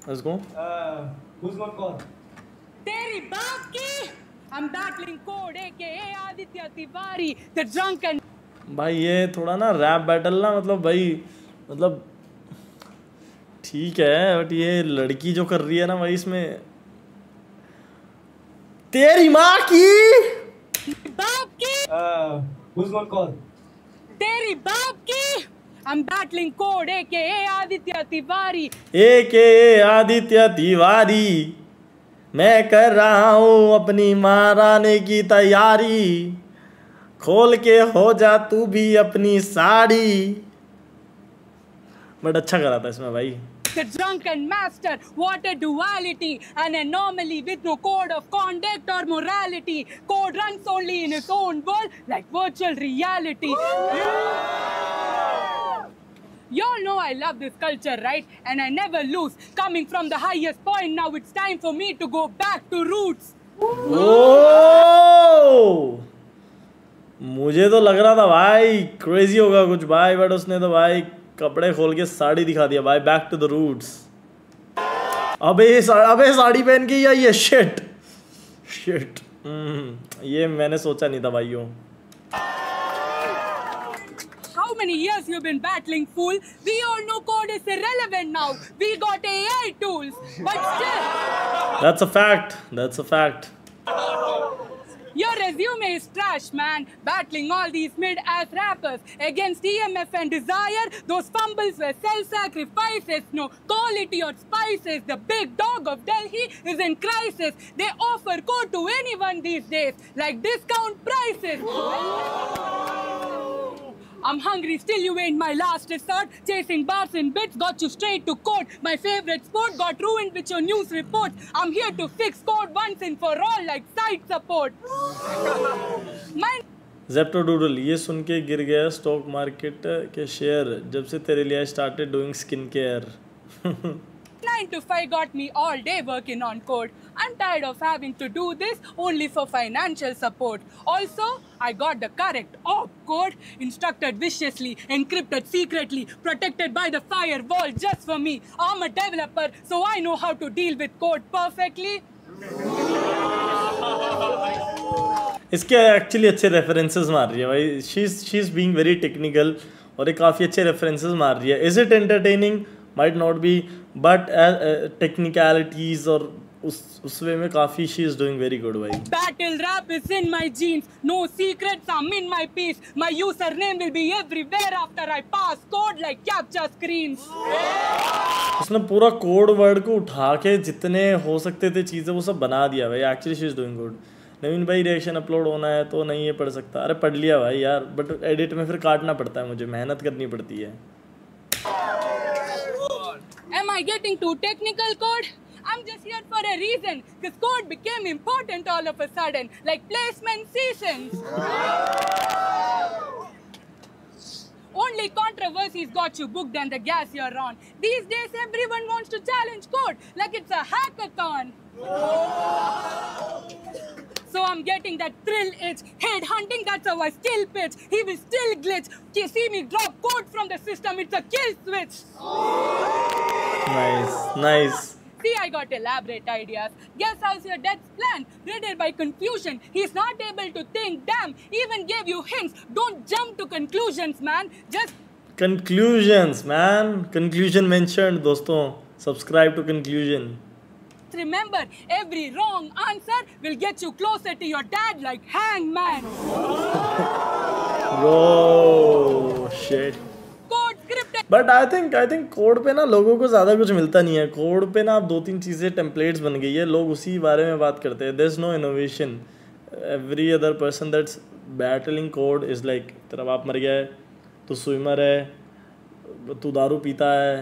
Let's go. Who's got call? तेरी बाप की I'm battling code aka Aditya Tiwari the drunken भाई ये थोड़ा ना रैप बैटल ना मतलब भाई मतलब ठीक है बट ये लड़की जो कर रही है ना भाई इसमें तेरी माँ की बाप की Who's got call? तेरी बाप की I'm battling code aka Aditya Tiwari ए आदित्य तिवारी मैं कर रहा हूँ अपनी महारानी की तैयारी खोल के हो जा तू भी अपनी साड़ी बट अच्छा करा था इसमें भाई the drunken master what a duality an anomaly with no code of conduct or morality code runs only in its own world like virtual reality Y'all know I love this culture, right? And I never lose. Coming from the highest point, now it's time for me to go back to roots. ओ मुझे तो लग रहा था भाई crazy होगा कुछ भाई but उसने तो भाई कपड़े खोल के साड़ी दिखा दिया भाई बैक टू द रूट्स अबे साड़ी पहन के या ये शिट ये मैंने सोचा नहीं था भाइयों How many years you've been battling, fool? We all know code is irrelevant now. We got AI tools. But still... That's a fact. Your resume is trash, man. Battling all these mid-ass rappers against EMF and Desire. Those fumbles were self-sacrifices. No quality or spices. The big dog of Delhi is in crisis. They offer code to anyone these days. Like discount prices. I'm hungry, still you ain't my last resort. Chasing bars and bits got you straight to court. My favorite sport got ruined with your news reports. I'm here to fix code once and for all like site support. Zepto Doodle, ये सुन के गिर गया stock market के share जब से तेरे लिए started doing skincare. 9 to 5 got me all day working on code. I'm tired of having to do this only for financial support. Also, I got the correct op code, instructed viciously, encrypted secretly, protected by the firewall just for me. I'm a developer, so I know how to deal with code perfectly. इसके actually अच्छे references मार रही है भाई she is being very technical और ये काफ़ी अच्छे रेफरेंसेस मार रही है is it entertaining might not be but technicalities और उस वे में काफ़ी she is doing very good भाई Battle rap is in my genes, no secrets, I'm in my piece. My username will be everywhere after I pass code like captcha screens. उसने पूरा code word को उठा के जितने हो सकते थे चीज़ें वो सब बना दिया भाई actually she is doing good Naveen भाई रिएक्शन अपलोड होना है तो नहीं ये पढ़ सकता अरे पढ़ लिया भाई यार बट एडिट में फिर काटना पड़ता है मुझे मेहनत करनी पड़ती है Am I getting too technical, code? I'm just here for a reason, because code became important all of a sudden, like placement seasons. Only controversies got you booked and the gas you're on. These days, everyone wants to challenge code like it's a hackathon. So I'm getting that thrill itch. Head hunting, that's how I still pitch. He will still glitch. You see me drop code from the system, it's a kill switch. Nice. See, I got elaborate ideas. Guess how's your dad's plan? Riddled by confusion. He's not able to think. Damn, even gave you hints. Don't jump to conclusions, man. Just Conclusions, man. Conclusion mentioned, दोस्तों. Subscribe to conclusion. remember, every wrong answer will get you closer to your dad like hangman. Bro, shit. Code scripted. But I think code पे ना लोगों को ज़्यादा कुछ मिलता नहीं है कोड पे ना अब 2-3 चीज़ें टेम्पलेट्स बन गई है लोग उसी बारे में बात करते हैं there is no innovation every other person that's battling Kode is like तेरा बाप मर गया है तू स्विमर है तू दारू पीता है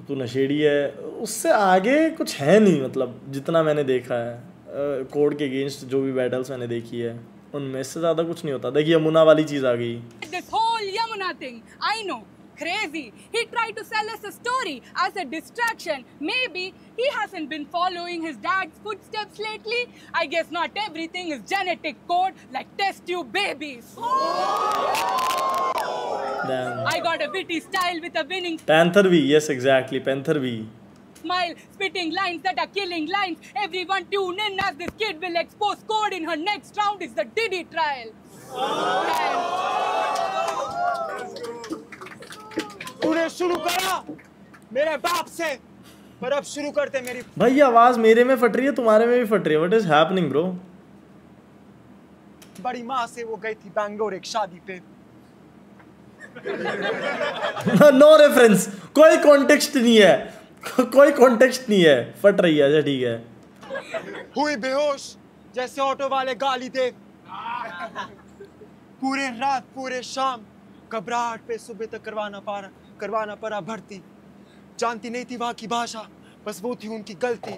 तू नशेड़ी है उससे आगे कुछ है नहीं मतलब जितना मैंने देखा है कोड के अगेंस्ट जो भी बैटल्स मैंने देखी है उनमें से ज़्यादा कुछ नहीं होता देखिए यमुना वाली चीज़ आ गई This whole Yamuna thing, I know. Crazy. He tried to sell us a story as a distraction. Maybe he hasn't been following his dad's footsteps lately. I guess not everything is genetic code like test tube babies. Damn. I got a witty style with a winning Panther V, yes exactly, Panther V. smile, spitting lines that are killing lines. Everyone tune in as this kid will expose code in her next round is the Diddy trial. तूने शुरू करा मेरे बाप से, पर अब शुरू करते मेरी। भाई ये आवाज मेरे में फट रही है, तुम्हारे में भी फट रही है। What is happening bro? बड़ी माँ से वो गई थी बैंगलोर एक शादी पे। नो रेफरेंस, कोई कॉन्टेक्स्ट नहीं है, कोई कॉन्टेक्स्ट नहीं है, फट रही है। अच्छा ठीक है। हुई बेहोश जैसे ऑटो वाले गाली दे, पूरे रात पूरे शाम घबराहट पे सुबह तक करवाना पड़ा भर्ती। जानती नहीं थी वहाँ की भाषा, बस वो थी उनकी गलती।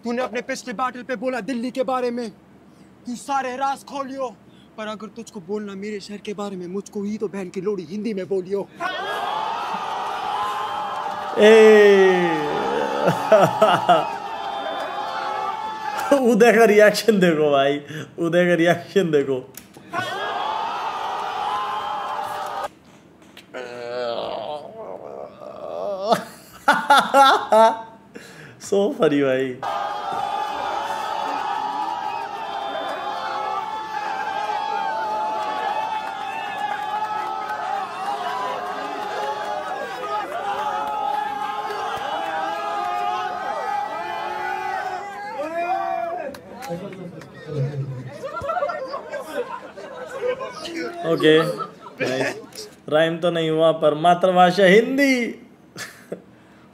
तूने अपने पिछले बैटल पे बोला दिल्ली के बारे में, तू सारे राज खोलियो, पर अगर तुझको बोलना मेरे शहर के बारे में, मुझको ही तो बहन की लोड़ी हिंदी में बोलियो। उदय का रिएक्शन देखो भाई, उदय का रिएक्शन देखो। सो फनी भाई। ओके राइम तो नहीं हुआ, पर मातृभाषा हिंदी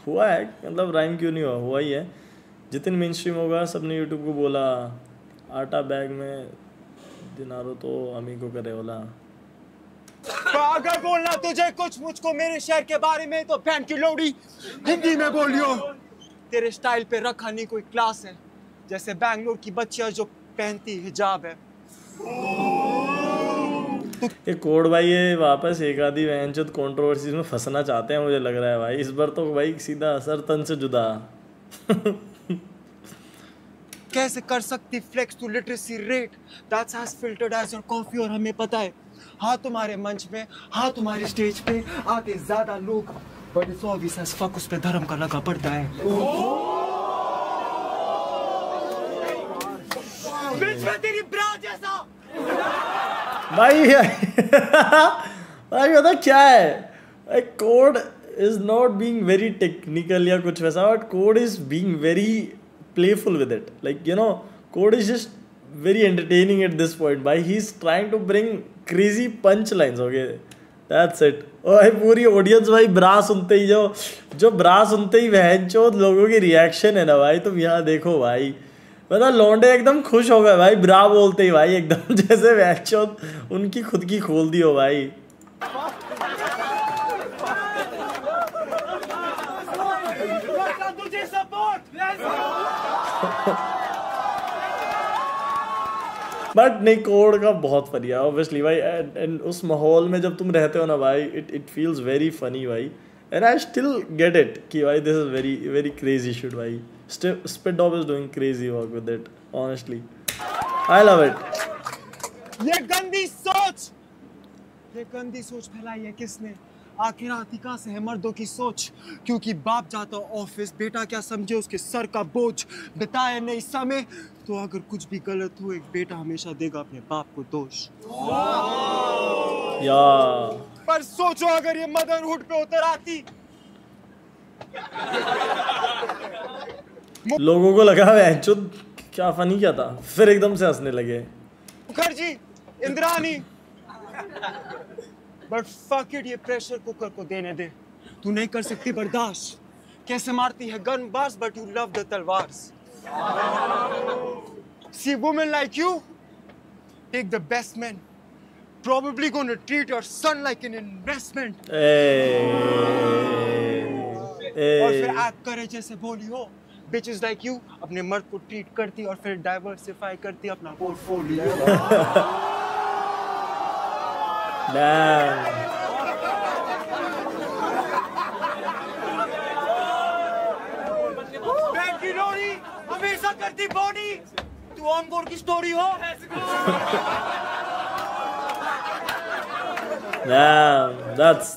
हुआ है। मतलब राइम क्यों नहीं हुआ, हुआ ही है। जितने मेन स्ट्रीम होगा सबने यूट्यूब को बोला आटा बैग में दिनारो तो अमी को करे बोला। अगर बोलना तुझे कुछ मुझको मेरे शहर के बारे में, तो बहन की लोड़ी हिंदी में बोलियो। तेरे स्टाइल पे रखा नहीं कोई क्लास है, जैसे बैंगलोर की बच्चियां जो पहनती हिजाब है। ये कोड भाई ये वापस एक आधी वहनचोद कंट्रोवर्सीज में फंसना चाहते हैं, मुझे लग रहा है भाई। इस बार तो भाई सीधा असर तन से जुदा। कैसे कर सकती flex to literacy rate that's as filtered as your coffee. और हमें पता है हाँ तुम्हारे मंच में, हाँ तुम्हारे स्टेज पे आते ज्यादा लोग, but it's obvious as fuck उस पे धर्म का लगा पड़ता है। बीच में तेरी ब्रा जैसा भाई भाई पता क्या है, code is not being very technical या कुछ वैसा, but code is being very playful with it. Like you know code is just very entertaining at this point. भाई he is trying to bring crazy punch lines. Okay that's it. और भाई पूरी audience भाई ब्रा सुनते ही जो ब्रा सुनते ही वहनचोद लोगों की रिएक्शन है ना भाई, तुम यहाँ देखो भाई। मतलब लौंडे एकदम खुश हो गए भाई ब्रा बोलते ही भाई, एकदम जैसे वहनचोद उनकी खुद की खोल दी हो भाई। तुझे सपोर्ट। बट नहीं कोड का बहुत फनी है ऑब्वियसली भाई। एंड उस माहौल में जब तुम रहते हो ना भाई, इट फील्स वेरी फनी भाई। And I still get it कि भाई this is very very crazy shit भाई। Spit Dog is doing crazy work with it, honestly. I love it. ये गंदी सोच फैलाई है किसने? आखिर आती कहाँ से है मर्दों की सोच? क्योंकि बाप जाता ऑफिस, बेटा क्या समझे उसके सर का बोझ, बिताए नहीं समय, तो अगर कुछ भी गलत हो एक बेटा हमेशा देगा अपने बाप को दोष। या पर सोचो अगर ये मदरहुड पे उतर आती। लोगों को लगा वहनचोद क्या फनी क्या था, फिर एकदम से हंसने लगे। Mukherjee, Indrani, but fuck it, ये प्रेशर कुकर को देने दे। तू नहीं कर सकती बर्दाश्त। कैसे मारती है gun bars but you love the talwars. See women like you take the best men, probably gonna treat your son like an investment. और फिर एक्ट करे जैसे बोली हो। Bitches like you अपने मर्द को ट्रीट करती और फिर डाइवर्सिफाई करती अपना पोर्टफोलियो। बहन की लोरी हमेशा करती बॉडी। तू ऑन की स्टोरी हो। Damn, that's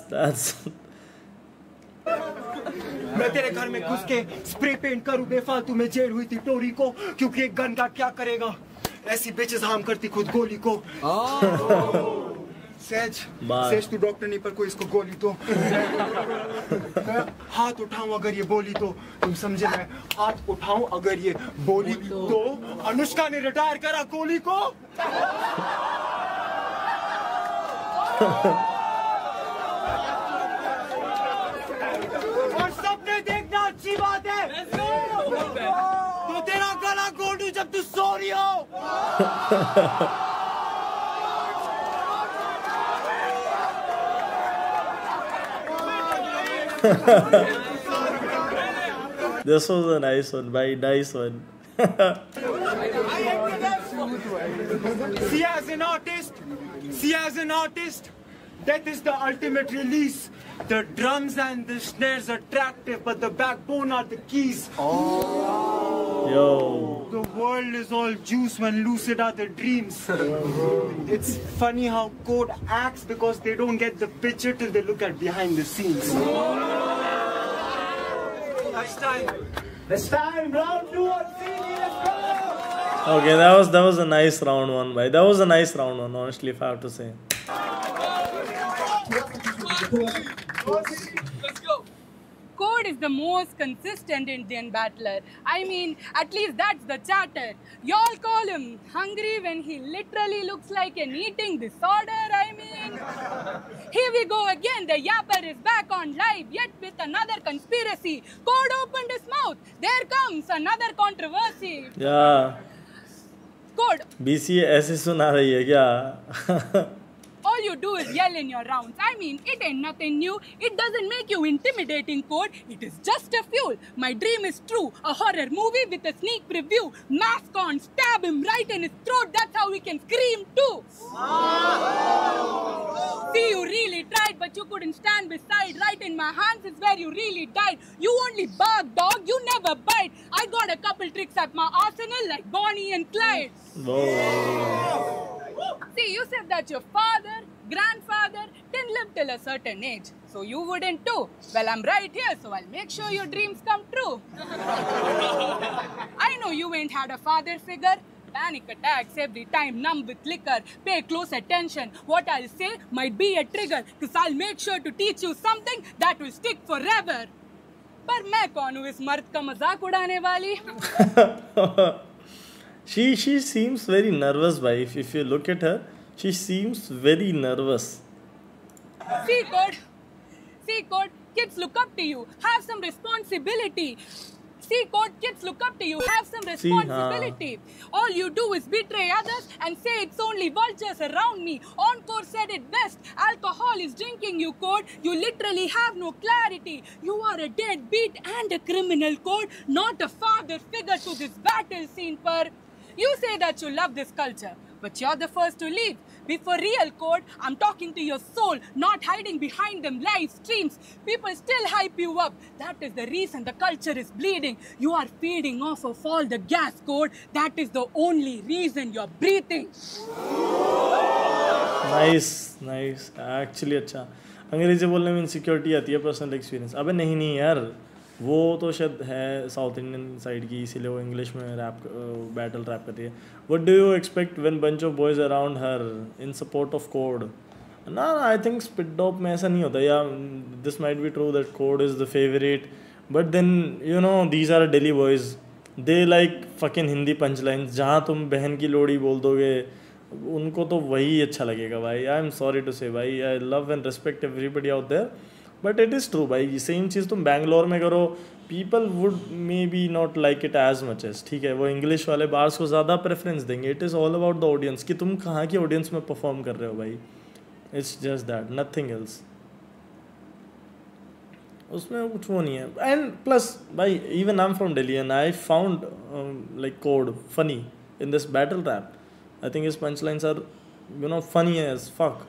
मैं तेरे घर में घुस के स्प्रे पेंट करूं बेफालतू में जेल हुई थी टोरी को, क्योंकि एक गन का क्या करेगा, ऐसी बेचेस हार्म करती खुद गोली को। सेज तू डॉक्टर नहीं पर कोई इसको गोली तो हाथ उठाऊं अगर ये बोली तो, तुम समझे, मैं हाथ उठाऊं अगर ये बोली तो। अनुष्का ने रिटायर करा कोहली को। और सपने देखना अच्छी बात है, तो तेरा गला घोटू जब तू सो रही हो। This was a nice one, bhai. Nice one. See, as an artist, death is the ultimate release. The drums and the snares are attractive, but the backbone are the keys. Yo. The world is all juice when lucid are the dreams. It's funny how Code acts because they don't get the picture till they look at behind the scenes. It's time, round 2 on CD, let's go! Okay, that was a nice round one, bhai. That was a nice round one, honestly, if I have to say. Let's go. Code is the most consistent Indian battler. I mean, at least that's the chatter. Y'all call him hungry when he literally looks like an eating disorder. I mean, here we go again. The yapper is back on live, yet with another conspiracy. Code opened his mouth. There comes another controversy. Yeah. Code. BC ऐसे सुना रही है क्या? All you do is yell in your rounds. I mean, it ain't nothing new. It doesn't make you intimidating, Code. It is just a fuel. My dream is true. A horror movie with a sneak preview. Mask on, stab him right in his throat. That's how we can scream too. See, you really tried, but you couldn't stand beside. Right in my hands is where you really died. You only bark, dog. You never bite. I got a couple tricks at my arsenal like Bonnie and Clyde. Whoa. See, you said that your father, grandfather didn't live till a certain age. So you wouldn't too. Well, I'm right here, so I'll make sure your dreams come true. I know you ain't had a father figure. Panic attacks every time, numb with liquor. Pay close attention. What I'll say might be a trigger. Cause I'll make sure to teach you something that will stick forever. पर मैं कौन हूँ इस मर्द का मजाक उड़ाने वाली? She seems very nervous, bhai. If you look at her, she seems very nervous. See, Code, kids look up to you. Have some responsibility. See, Code, kids look up to you. Have some responsibility. All you do is betray others and say it's only vultures around me. Encore said it best. Alcohol is drinking you, Code. You literally have no clarity. You are a deadbeat and a criminal, Code. Not a father figure to this battle scene, per. You say that you love this culture, but you're the first to leave. Be for real, Code. I'm talking to your soul, not hiding behind them live streams. People still hype you up. That is the reason the culture is bleeding. You are feeding off of all the gas, Code. That is the only reason you're breathing. Nice. Actually, अच्छा. अंग्रेजी बोलने में insecurity आती है, personal experience. अबे नहीं यार. वो तो शायद है साउथ इंडियन साइड की, इसीलिए वो इंग्लिश में रैप बैटल रैप करती है. What do you expect when bunch of boys around her in support of code? ना आई थिंक स्पिट डॉप में ऐसा नहीं होता. या this might be true that Kode is the favourite, but then you know these are Delhi boys. They like fucking Hindi punch lines. जहाँ तुम बहन की लोड़ी बोल दोगे उनको तो वही अच्छा लगेगा भाई. I am sorry to say भाई. I love and respect everybody out there, but it is true भाई. सेम चीज़ तुम बैंगलोर में करो, people would may be not like it as much as. ठीक है, वो इंग्लिश वाले बार्स को ज़्यादा प्रेफरेंस देंगे. It is all about the audience कि तुम कहाँ की ऑडियंस में परफॉर्म कर रहे हो भाई. It's just that, nothing else. उसमें कुछ वो नहीं है. एंड प्लस भाई, even I am from Delhi and I found like Kode funny in this battle rap. I think his punch lines are you know funny as fuck.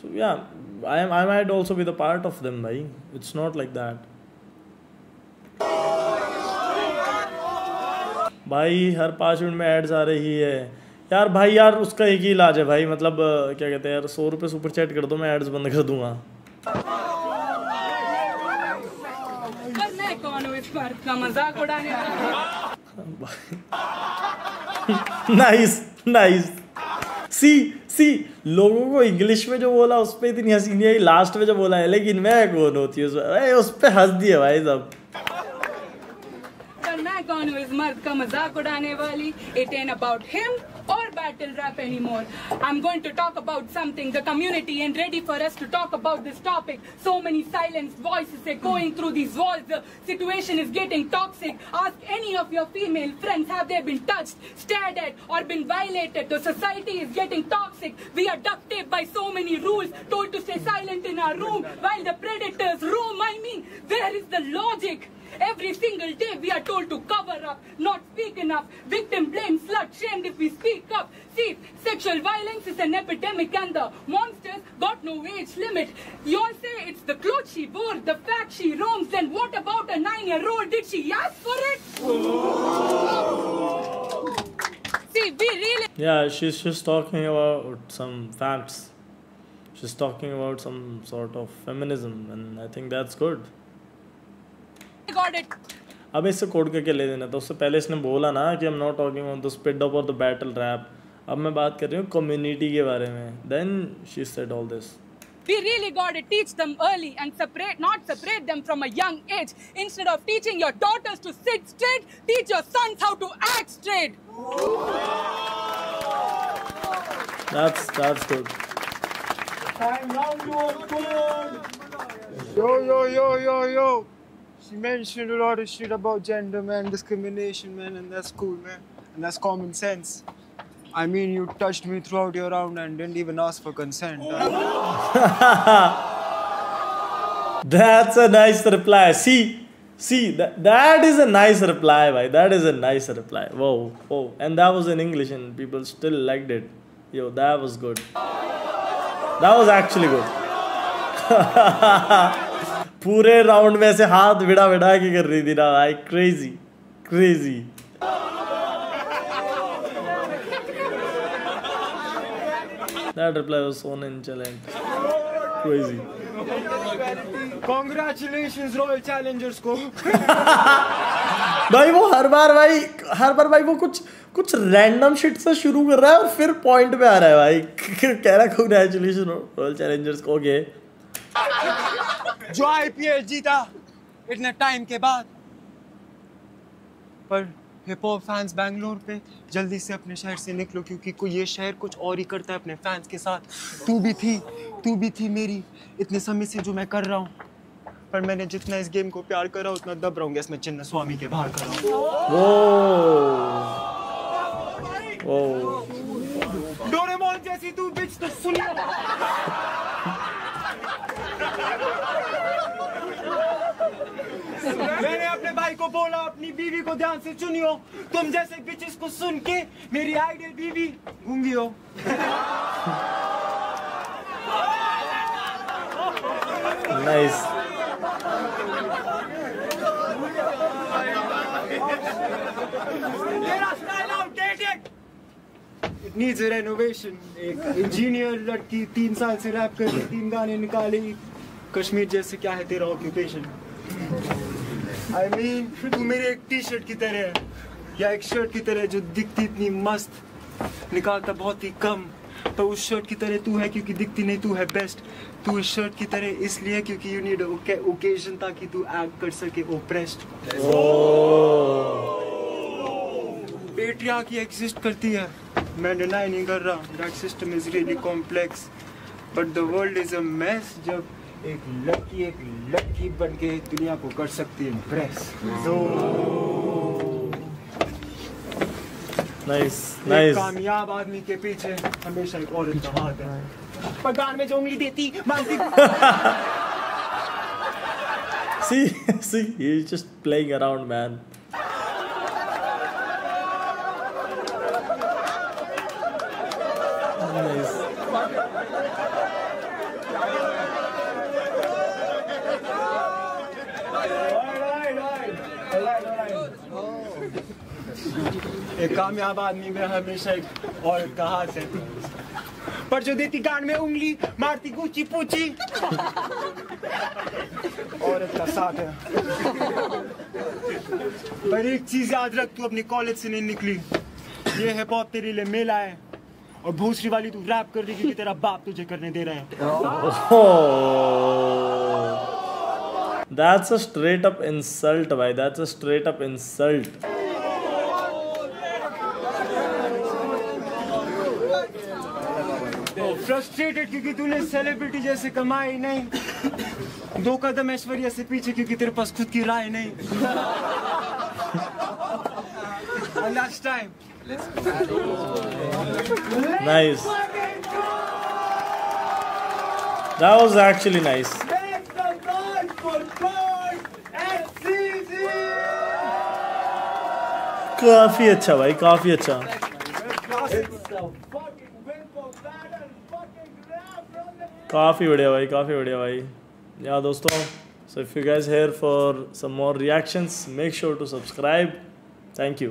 So yeah, I might also be the part of them, bhai. It's not like that. भाई हर 5 minute में ads आ रही है यार. भाई यार उसका एक ही इलाज है भाई, मतलब क्या कहते हैं यार, 100 रुपये सुपर चैट कर दो, मैं एड्स बंद कर दूंगा. पर मैं इस मर्द का मजाक उड़ाने वाला। Nice nice. सी लोगों को इंग्लिश में जो बोला उस पे इतनी हंसी नहीं आई, लास्ट में जो बोला है लेकिन मैं कौन होती है उस पे हंस दिए भाई सब। पर मैं कौन हूँ इस मर्द का मजाक उड़ाने वाली? It ain't about him or battle rap anymore. I'm going to talk about something. The community ain't ready for us to talk about this topic. So many silenced voices echoing through these walls. The situation is getting toxic. Ask any of your female friends, have they been touched, stared at, or been violated? The society is getting toxic. We are duct taped by so many rules, told to stay silent in our room while the predators roam. I mean, where is the logic? Every single day we are told to cover up, not speak enough. Victim blame, slut shamed if we speak up. See, sexual violence is an epidemic and the monsters got no age limit. You all say it's the clothes she wore, the fact she roams. Then what about a 9-year-old? Did she ask for it? See, we really... Yeah, she's just talking about some facts. She's talking about some sort of feminism and I think that's good. got it. अब इससे code करके ले देना था, उससे पहले इसने बोला ना कि I'm not talking about the speed up or the battle rap. अब मैं बात कर रही हूँ कम्युनिटी के बारे में. Then she said all this. We really got to teach them early and not separate them from a young age. Instead of teaching your daughters to sit straight, teach your sons how to act straight. That's good. Time round to Ankur. Yo. She mentioned a lot of shit about gender, man, discrimination, man, and that's cool, man. And that's common sense. I mean, you touched me throughout your round and didn't even ask for consent. That's a nice reply. See, that is a nice reply, bhai. That is a nice reply. Whoa. And that was in English and people still liked it. Yo, that was good. That was actually good. पूरे round में से हाथ विड़ा के कर रही थी ना भाई. Crazy. That reply was so nonchalant. Crazy. Congratulations, Royal Challengers को. भाई वो हर बार भाई वो कुछ रैंडम शिट से शुरू कर रहा है और फिर पॉइंट पे आ रहा है भाई. कह रहा कांग्रेचुलेशन रॉयल चैलेंजर्स को. ओके, जो IPL जीता इतने टाइम के बाद, पर हिप हॉप फैंस बैंगलोर पे जल्दी से अपने शहर से निकलो क्योंकि कोई ये शहर कुछ और ही करता है अपने फैंस के साथ. तू भी थी मेरी इतने समय से जो मैं कर रहा हूँ, पर मैंने जितना इस गेम को प्यार करा उतना दब रहा हूँ इसमें चिन्ना स्वामी के बाहर कर रहा हूँ. डोरेमोन जैसी तू बिच तो सुन. मैंने अपने भाई को बोला अपनी बीवी को ध्यान से चुनियो. तुम जैसे बिचेस को सुन के मेरी आइडियल बीवी गूंगी हो. नाइस. मेरा style outdated. It needs a renovation. एक इंजीनियर लड़की 3 साल से रैप कर रही, 3 गाने निकाली. कश्मीर जैसे क्या है तेरा ऑक्यूपेशन? I mean, तू मेरे एक टी-शर्ट की तरह है या एक शर्ट की तरह जो दिखती इतनी मस्त, निकालता बहुत ही कम. पर उस शर्ट की तरह तू है क्योंकि दिखती नहीं, तू है बेस्ट. तू इस शर्ट की तरह इसलिए क्योंकि यू नीड ओकेजन ताकि तू एक्ट कर सके ओप्रेस्ड. पेट्रियार्की एग्जिस्ट करती है, मैं डिनाई नहीं कर रहा. That system is really complex but the world is a mess. जब एक लड़की बन के दुनिया को कर सकती है इम्प्रेस. नाइस. कामयाब आदमी के पीछे हमेशा एक औरत का हाथ है. पगार में जो उंगली देती मांगती. See, he's just playing around, man. Nice. एक कामयाब आदमी में हमेशा एक औरत का हाथ है. पर जो देती गान में उंगली मारती गुची पूची। औरत का साथ है। पर एक चीज याद रख, तू अपने कॉलेज से नहीं निकली। ये है बहुत तेरे लिए मेला है, और भूसरी वाली तू रैप कर रही क्योंकि तेरा बाप तुझे करने दे रहा है। That's a straight up insult, भाई. That's a straight up insult. Frustrated क्योंकि तूने सेलिब्रिटी जैसे कमाई नहीं, 2 कदम ऐश्वर्या से पीछे क्योंकि तेरे पास खुद की राय नहीं। Last time. Nice. That was actually nice. काफी अच्छा भाई, काफी अच्छा. काफी बढ़िया भाई, काफी बढ़िया भाई. Yeah दोस्तों, so if you guys here for some more reactions, make sure to subscribe. Thank you.